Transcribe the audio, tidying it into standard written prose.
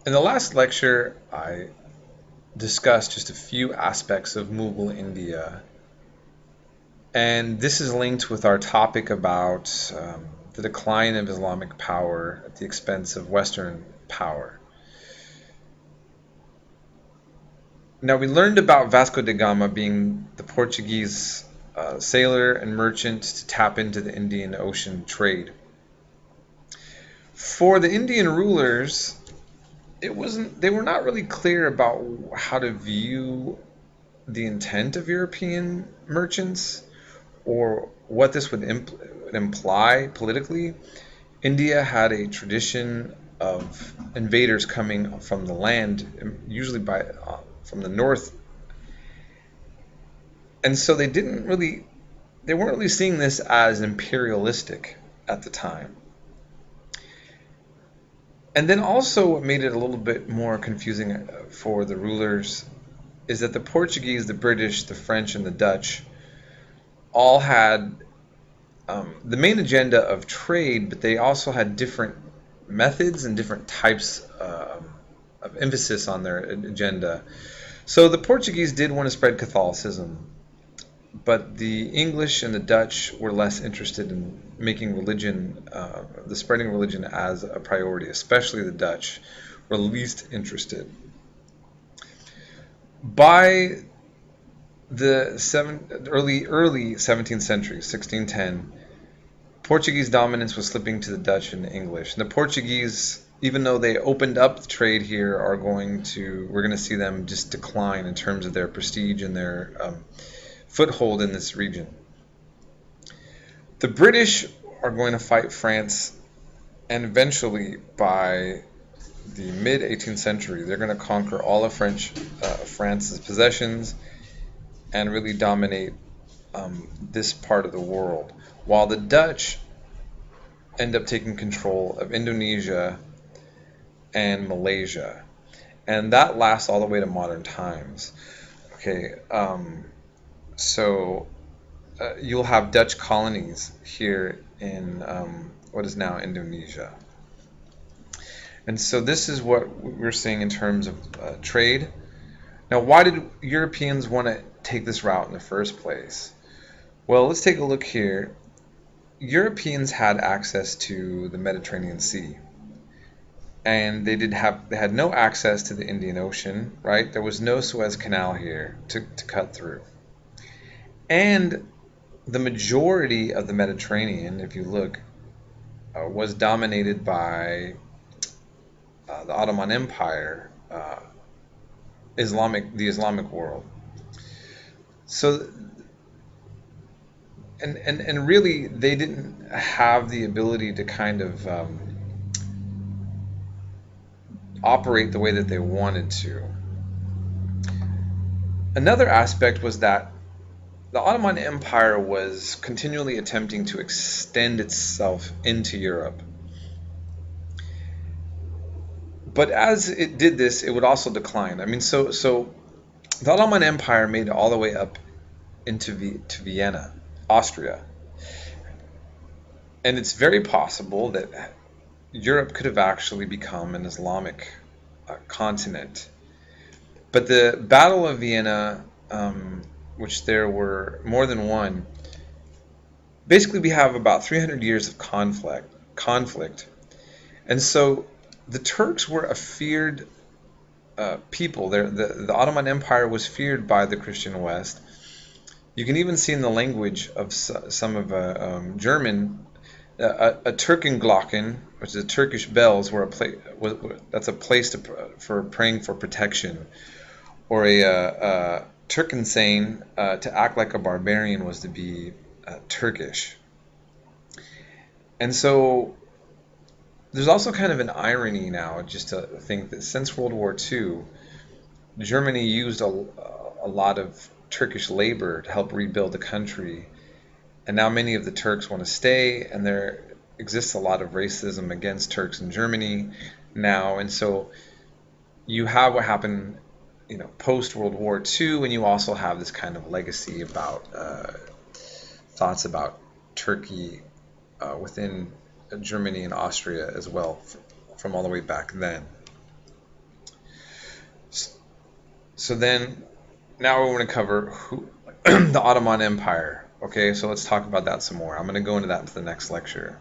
In the last lecture, I discussed just a few aspects of Mughal India, and this is linked with our topic about the decline of Islamic power at the expense of Western power. Now, we learned about Vasco da Gama being the Portuguese sailor and merchant to tap into the Indian Ocean trade. For the Indian rulers, they were not really clear about how to view the intent of European merchants or what this would imply politically. India had a tradition of invaders coming from the land, usually from the north, and so they weren't really seeing this as imperialistic at the time. And then also what made it a little bit more confusing for the rulers is that the Portuguese, the British, the French, and the Dutch all had the main agenda of trade, but they also had different methods and different types of emphasis on their agenda. So the Portuguese did want to spread Catholicism, but the English and the Dutch were less interested in making religion, the spreading religion as a priority, especially the Dutch were least interested. By the early 17th century, 1610, Portuguese dominance was slipping to the Dutch and the English. And the Portuguese, even though they opened up the trade here, we're going to see them just decline in terms of their prestige and their foothold in this region. The British are going to fight France, and eventually, by the mid 18th century, they're going to conquer all of France's possessions and really dominate this part of the world, while the Dutch end up taking control of Indonesia and Malaysia, and that lasts all the way to modern times. Okay, so you'll have Dutch colonies here in what is now Indonesia. And so this is what we're seeing in terms of trade. Now, why did Europeans want to take this route in the first place? Well, let's take a look here. Europeans had access to the Mediterranean Sea, and they had no access to the Indian Ocean, right? There was no Suez Canal here to cut through. And the majority of the Mediterranean, if you look, was dominated by the Ottoman Empire, the Islamic world. So, and really, they didn't have the ability to kind of operate the way that they wanted to. Another aspect was that the Ottoman Empire was continually attempting to extend itself into Europe. But as it did this, it would also decline. I mean, so the Ottoman Empire made it all the way up to Vienna, Austria. And it's very possible that Europe could have actually become an Islamic continent. But the Battle of Vienna, which there were more than one, basically we have about 300 years of conflict. And so the Turks were a feared people. The Ottoman Empire was feared by the Christian West. You can even see in the language of some of German, a Turkenglocken, which is Turkish bells, that's a place for praying for protection, or a Turkensane, to act like a barbarian, was to be Turkish. And so there's also kind of an irony now, just to think that since World War II, Germany used a lot of Turkish labor to help rebuild the country, and now many of the Turks want to stay, and there exists a lot of racism against Turks in Germany now, and so you have what happened, post World War II, and you also have this kind of legacy about thoughts about Turkey within Germany and Austria as well, from all the way back then. So then, now we want to cover the Ottoman Empire. Okay, so let's talk about that some more. I'm going to go into that into the next lecture.